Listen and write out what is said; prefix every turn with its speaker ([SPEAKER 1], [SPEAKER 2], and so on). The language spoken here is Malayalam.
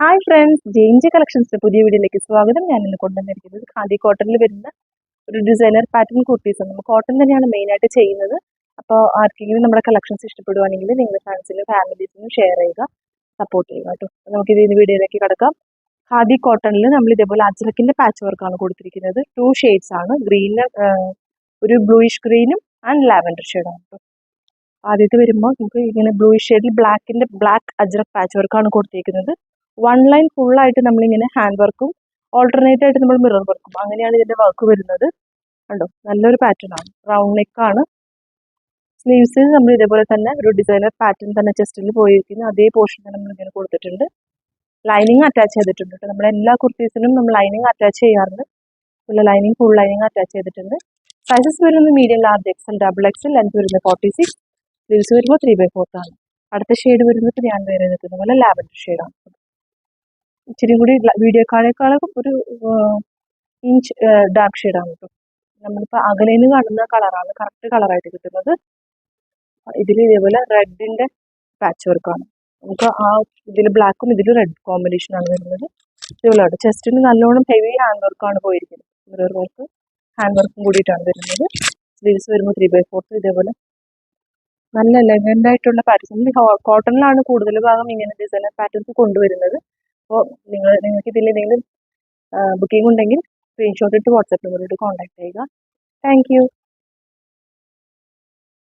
[SPEAKER 1] ഹായ് ഫ്രണ്ട്സ്, ജെയിംജെ കളക്ഷൻസിന്റെ പുതിയ വീഡിയോയിലേക്ക് സ്വാഗതം. ഞാൻ ഇന്ന് കൊണ്ടുവന്നിരിക്കുന്നത് ഖാദി കോട്ടണിൽ വരുന്ന ഒരു ഡിസൈനർ പാറ്റേൺ കുർത്തീസ് ആണ്. നമ്മൾ കോട്ടൺ തന്നെയാണ് മെയിൻ ആയിട്ട് ചെയ്യുന്നത്. അപ്പോൾ ആർക്കെങ്കിലും നമ്മുടെ കളക്ഷൻസ് ഇഷ്ടപ്പെടുവാണെങ്കിൽ നിങ്ങളുടെ ഫ്രണ്ട്സിനും ഫാമിലീസിനും ഷെയർ ചെയ്യുക, സപ്പോർട്ട് ചെയ്യുക കേട്ടോ. നമുക്ക് ഇതിന് വീഡിയോയിലേക്ക് കിടക്കാം. ഖാദി കോട്ടണിൽ നമ്മൾ ഇതേപോലെ അജ്രക്കിന്റെ പാച്ച് വർക്കാണ് കൊടുത്തിരിക്കുന്നത്. 2 ഷെയ്ഡ്സ് ആണ്, ഗ്രീന്, ഒരു ബ്ലൂയിഷ് ഗ്രീനും ആൻഡ് ലാവൻഡർ ഷെയ്ഡാണ് കേട്ടോ. ആദ്യത്തെ വരുമ്പോൾ നമുക്ക് ഇങ്ങനെ ബ്ലൂയിഷ് ഷെയ്ഡിൽ ബ്ലാക്ക് അജ്രക് പാച്ച് വർക്കാണ് കൊടുത്തിരിക്കുന്നത്. 1 ലൈൻ ഫുള്ളായിട്ട് നമ്മളിങ്ങനെ ഹാൻഡ് വർക്കും ഓൾട്ടർനേറ്റ് ആയിട്ട് നമ്മൾ മിറർ വർക്കും അങ്ങനെയാണ് ഇതിന്റെ വർക്ക് വരുന്നത്. കണ്ടോ, നല്ലൊരു പാറ്റേൺ ആണ്. റൗണ്ട് നെക്ക് ആണ്. സ്ലീവ്സിൽ നമ്മൾ ഇതേപോലെ തന്നെ ഒരു ഡിസൈനർ പാറ്റേൺ തന്നെ ചെസ്റ്റിൽ പോയിരിക്കുന്നു. അതേ പോർഷൻ തന്നെ നമ്മൾ ഇങ്ങനെ കൊടുത്തിട്ടുണ്ട്. ലൈനിങ് അറ്റാച്ച് ചെയ്തിട്ടുണ്ട് കേട്ടോ. നമ്മുടെ എല്ലാ കുർത്തീസിനും നമ്മൾ ലൈനിങ് അറ്റാച്ച് ചെയ്യാറുണ്ട്. ഫുൾ ലൈനിങ് അറ്റാച്ച് ചെയ്തിട്ടുണ്ട്. സൈസസ് വരുന്നത് medium, large, XL, double XL, length വരുന്നത് 46, സ്ലീവ്സ് വരുമ്പോൾ 3/4 ആണ്. അടുത്ത ഷെയ്ഡ് വരുന്നത് ഞാൻ വേറെ നിൽക്കുന്ന പോലെ ലാവൻഡർ ഷെയ്ഡാണ്. ഇച്ചിരി കൂടി വീഡിയോക്കാളേക്കാളും ഒരു ഇഞ്ച് ഡാർക്ക് ഷെയ്ഡാണ് കേട്ടോ. നമ്മളിപ്പോൾ അകലേന്ന് കാണുന്ന കളറാണ് കറക്റ്റ് കളറായിട്ട് കിട്ടുന്നത്. ഇതിൽ ഇതേപോലെ റെഡിന്റെ പാച്ച് വർക്കാണ്. നമുക്ക് ആ ഇതിൽ ബ്ലാക്കും ഇതിൽ റെഡ് കോമ്പിനേഷൻ ആണ് വരുന്നത്. ഇതുപോലെ ചെസ്റ്റിന് നല്ലോണം ഹെവി ഹാൻഡ് വർക്കാണ് പോയിരിക്കുന്നത്. മിറർ വർക്ക് ഹാൻഡ് വർക്കും കൂടിയിട്ടാണ് വരുന്നത്. സ്ലീവ്സ് വരുമ്പോൾ 3/4. ഇതേപോലെ നല്ല എലഗന്റ് ആയിട്ടുള്ള പാറ്റേൺസ്. കോട്ടണിലാണ് കൂടുതൽ ഭാഗം ഇങ്ങനെ ഡിസൈനർ പാറ്റേൺസ് കൊണ്ടുവരുന്നത്. അപ്പോൾ നിങ്ങൾക്ക് ഇതിൽ എന്തെങ്കിലും ബുക്കിംഗ് ഉണ്ടെങ്കിൽ സ്ക്രീൻഷോട്ട് ഇട്ട് വാട്സാപ്പ് നമ്പറിലോട്ട് കോൺടാക്ട് ചെയ്യുക. Thank you.